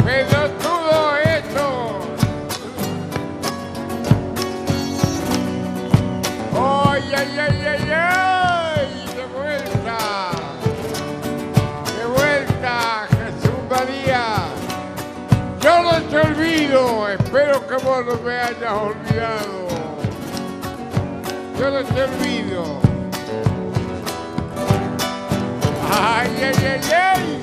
pelotudo eso. ¡Ay, ay, ay, ay, ay! ¡De vuelta! ¡De vuelta, Jesús María! Yo no te olvido, espero que vos no me hayas olvidado. Yo no te olvido. ¡Ay, ay, ay, ay!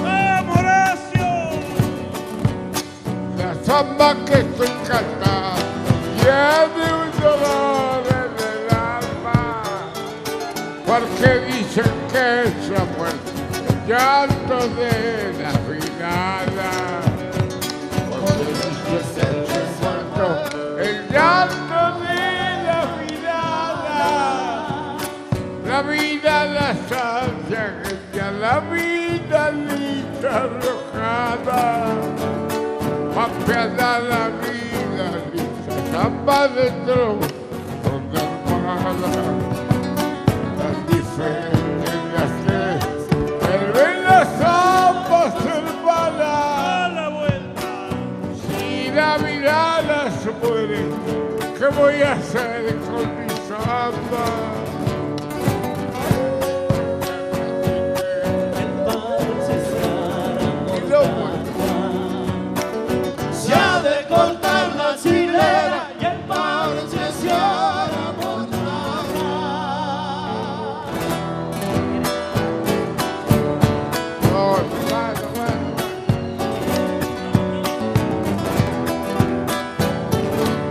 ¡Vamos, Horacio! La samba que estoy cantando tiene un dolor en el alma, porque dicen que esa fue el llanto de la finada, porque dicen que ese muerto el llanto de la finada, la vida la sacia que ya la vida lista arrojada. Papeada la vida, lista, samba dentro, donde armada, tan diferentes las tres, pero en las ambas hermanas, ¡A la vuelta! si la mirada se muere, ¿qué voy a hacer con mi samba? Se ha de cortar la chilera y el parche se ha de montar. No, hermano, bueno.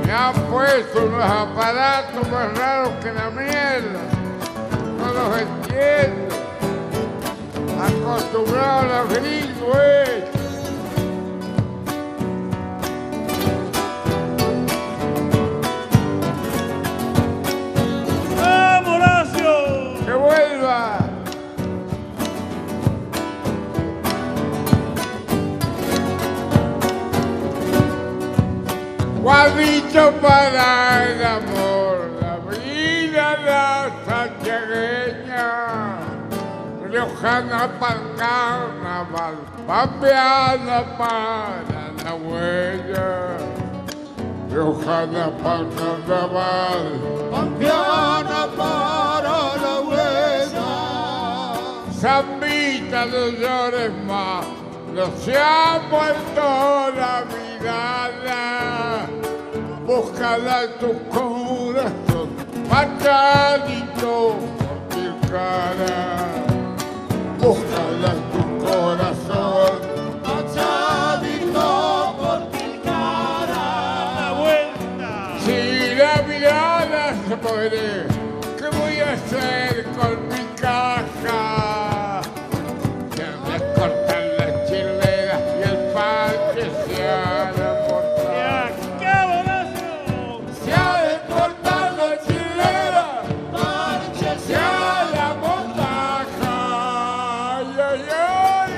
Me han puesto unos aparatos más raros que la mierda. No los entiendo. Acostumbrado a los gringos, ¡Vamos, Horacio! ¡Que vuelva! Guardito para el amor, la vida la santiagueña, riojana para el carnaval, pampeana para la huella, riojana para el carnaval. Pampeana para la huella. Zambita, no llores más, no se ha muerto la mirada. Búscala en tu corazón, machadito por mi cara. Búscala en tu corazón, Machadito por mi cara. ¡A la vuelta! si la mirada se muere, ¿qué voy a hacer con mi caja? Se me cortan las chileras y el parche se ha de ¡Se cortar. acaba, Horacio! Se ha de cortar la chilera, Parche se ha de montaja. Ay, ay, ay.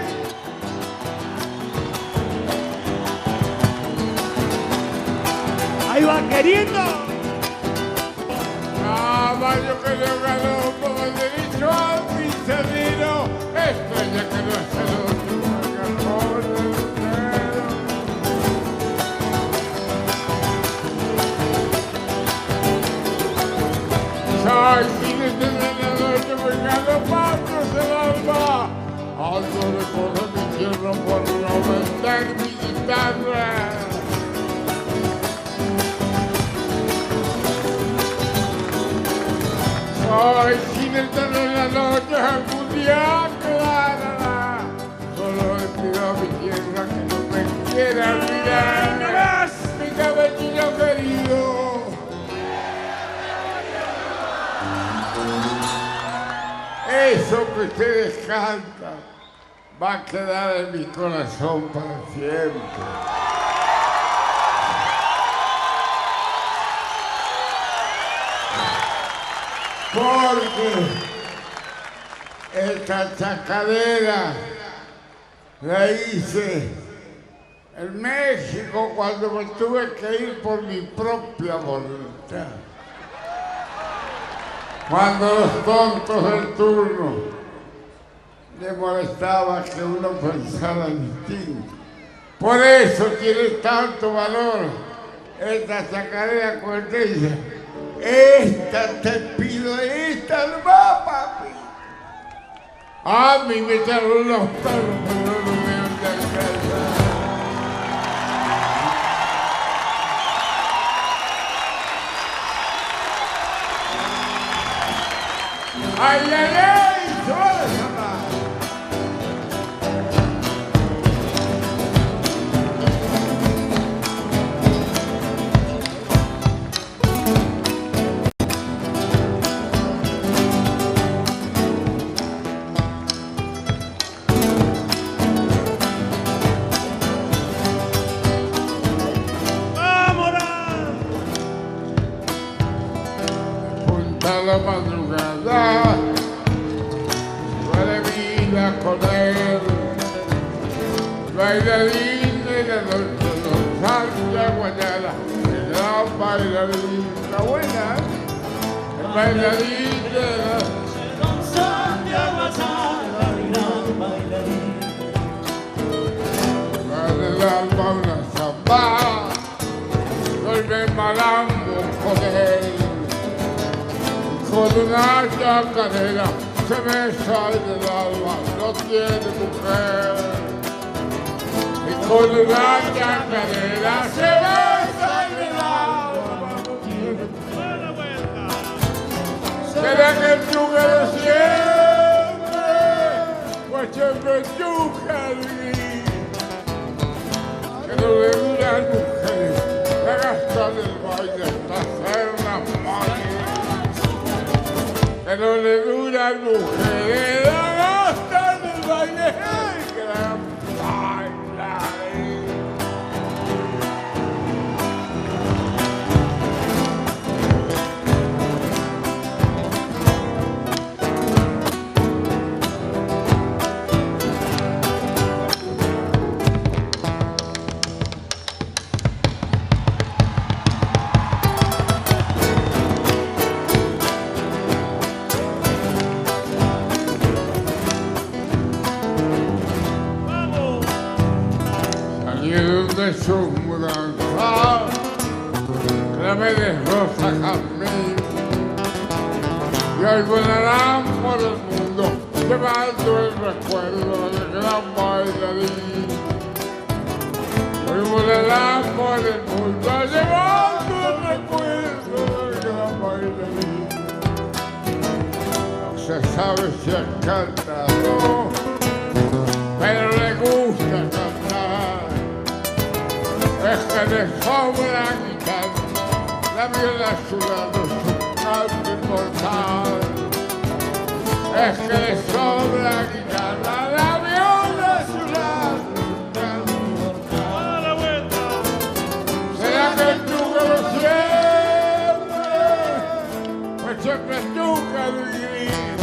¡Ahí va queriendo! Caballo que le ganó por el derecho al miserino, estrella que no es el último cajón del cielo. Soy jinete de la noche, pegando pasos el alma, algo recorre mi tierra por no vender mi guitarra. Soy jinete de la noche, algún día aclarará. Solo le pido a mi tierra que no me quiera olvidar. ¡No más! Mi caballito querido. Eso que ustedes cantan va a quedar en mi corazón para siempre. Porque esta chacadera la hice en México cuando me tuve que ir por mi propia voluntad. Cuando los tontos del turno le molestaba que uno pensara distinto. Por eso tiene tanto valor esta chacarera cuartilla. Esta te pido, esta no va, papi. A mí me echaron los perros, pero no me alcanza. ¡Ay, ay, ay! ¡Se va a desarmar! Punta la madrugada, vida con él, bailarín de la noche, don Santa Guayana, el gran bailarín, la buena, el bailarín de la noche, don Santa Guayana, el gran bailarín. para el alma una zamba, duerme malambo con él, con una chacarera. Se me sale del alma, no tiene mujer. Y con una chacarera se me sale del alma, no tiene mujer. ¿Será que el yuguero siempre? Pues siempre yuguero. Que no le duran mujeres, la gastan el baile hasta hacer la máquina. Que no le duran mujeres, la gastan el baile, que la bailaré. De su mudanza, claveles rosa jazmín, y hoy volarán por el mundo, llevando el recuerdo del gran bailarín. Hoy volarán por el mundo, llevando el recuerdo del gran bailarín. No se sabe si es cantado, pero le gusta cantar. Es que le sobra guitarra, la viola sudando su canto inmortal. Es que le sobra guitarra, la viola sudando su canto inmortal. ¿Será que el yuguero siempre? Pues siempre yuca el gris,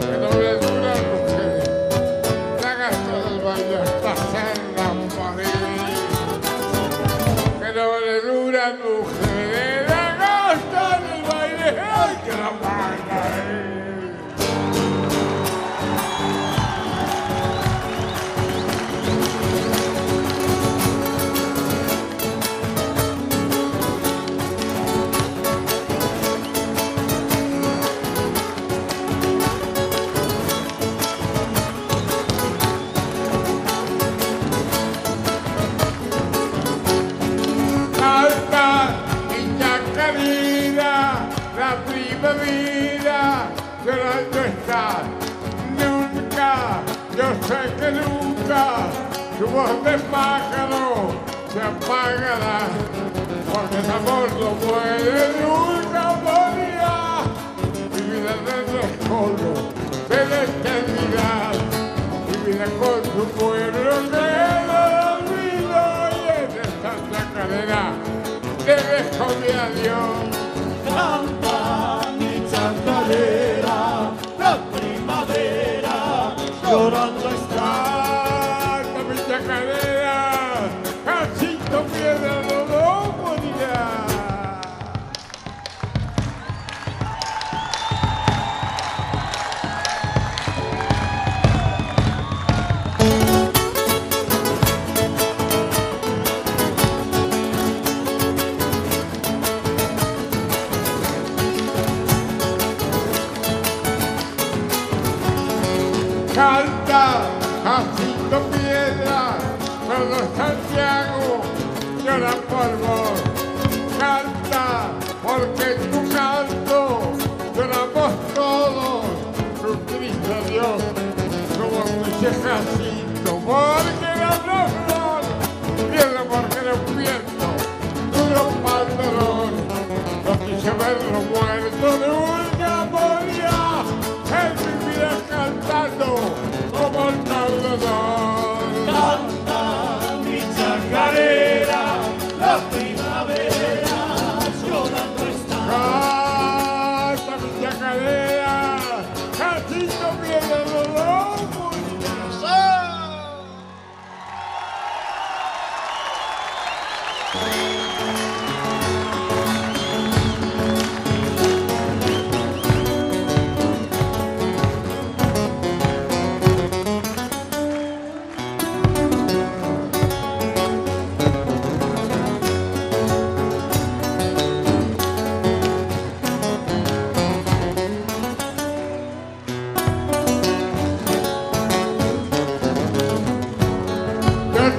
que no le dura el mujer, la gasta del baile hasta hacerla morir. No le duran mujeres, la gastan el baile, ¡ay, que la bailaré! La primavera llorando está, nunca, yo sé que nunca, su voz de pájaro se apagará, porque el amor no puede nunca morirá, mi vida del rescoldo de la eternidad, mi vida con su pueblo que no olvido, y en esta chacarera debes con adiós. Canta mi chacarera, la primavera llorando está. Canta mi chacarera, Cachito Piedra no morirá. Canta, Jacinto Piedra, todo Santiago llora por vos. Canta, porque en tu canto lloramos todos. Jesucristo Dios, como dice Jacinto, porque la flor, piedra porque no pierdo, duro pantalón. No quise verlo muerto de una moria, en mi vida cantando como el cardador. Canta mi chacarera, la primavera llorando está. Canta mi chacarera, Jacinto Piedra dolor muy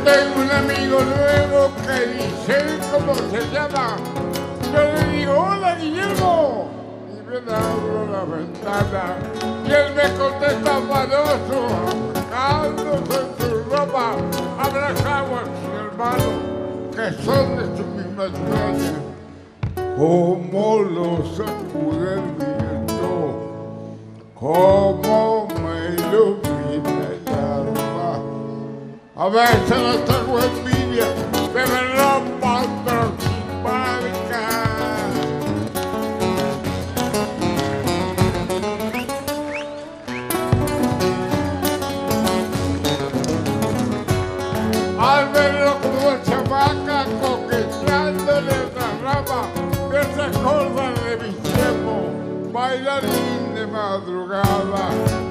tengo un amigo nuevo que dice cómo se llama. Yo le digo, hola Guillermo. Y me abro la ventana y él me contesta manoso, abrazándose en su ropa. Abrazamos a mis hermanos que son de su misma especie. Como los sacude el viento, como me ilumina el alma. A veces no tengo envidia de verlo otros simpática. Al verlo como chamaca coqueteándole la rama, que se acordan de mi tiempo, bailarín de madrugada.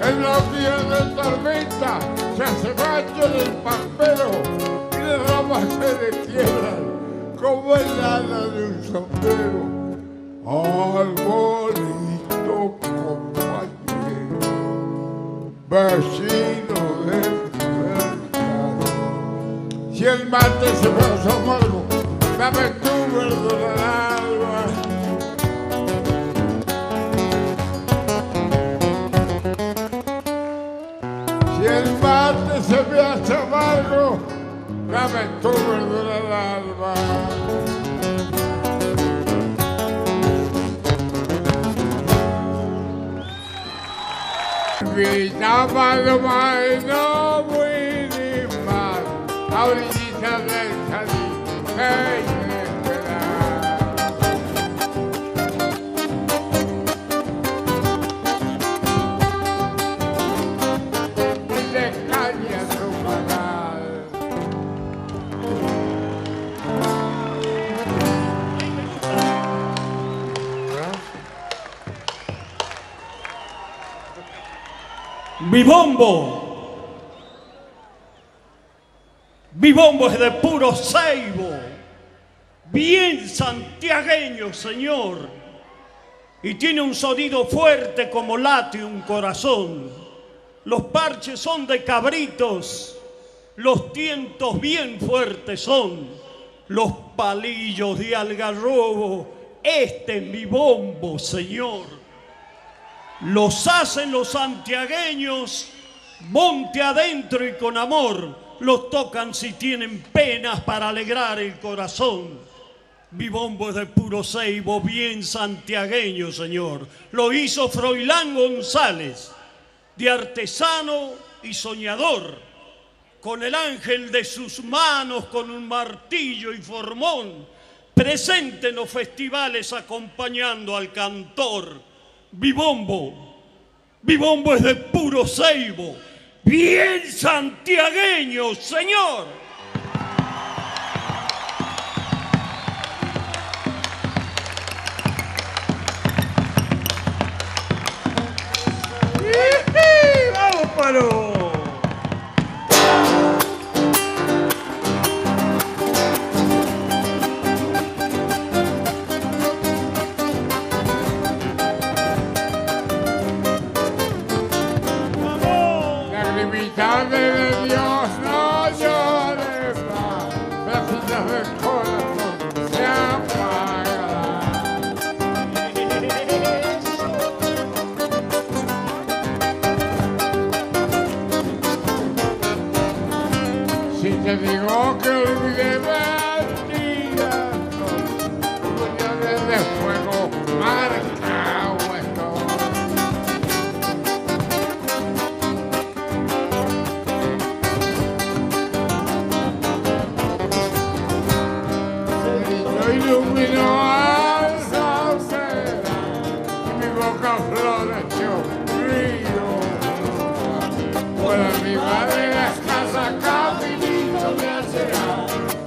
En los días de tormenta se hace baño del pampero y las ramas se le quiebran como el ala de un sombrero. Arbolito compañero, vecino del mercado, si el mate se pasa amargo, dame tu verdura alba. Si el mate se me hace amargo, dame tu verdura al alba. Vida paloma y no voy ni más, a orillas del Salí, hey, Mi bombo es de puro ceibo, bien santiagueño, señor, y tiene un sonido fuerte como late un corazón. Los parches son de cabritos, los tientos bien fuertes son, los palillos de algarrobo, este es mi bombo, señor. Los hacen los santiagueños monte adentro y con amor, los tocan si tienen penas para alegrar el corazón. Mi bombo es de puro ceibo, bien santiagueño, señor. Lo hizo Froilán González, de artesano y soñador, con el ángel de sus manos, con un martillo y formón, presente en los festivales acompañando al cantor. Mi bombo es de puro ceibo, bien santiagueño, señor. ¡Vamos, paro! tarde de Dios no llores más, bracitas del corazón se apagarán. Si te digo que olvidé mentiras, puñales de fuego marcado estoy. Yo ilumino al será y mi boca floreció río. Por mi madre la escasa caminito me hacerá.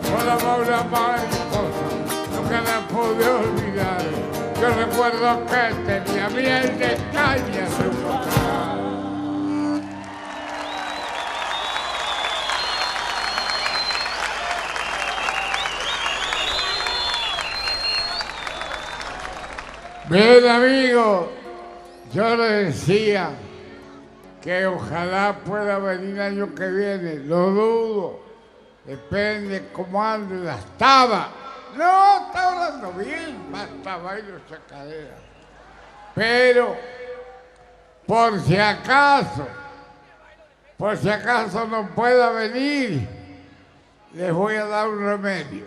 Por amor a mariposa, nunca la pude olvidar. Yo recuerdo que tenía miel de caña su boca. Bien, amigo, yo le decía que ojalá pueda venir el año que viene. Lo dudo. Depende cómo ande las tabas. No, está hablando bien, más taba y no sacadera. Pero, por si acaso no pueda venir, les voy a dar un remedio.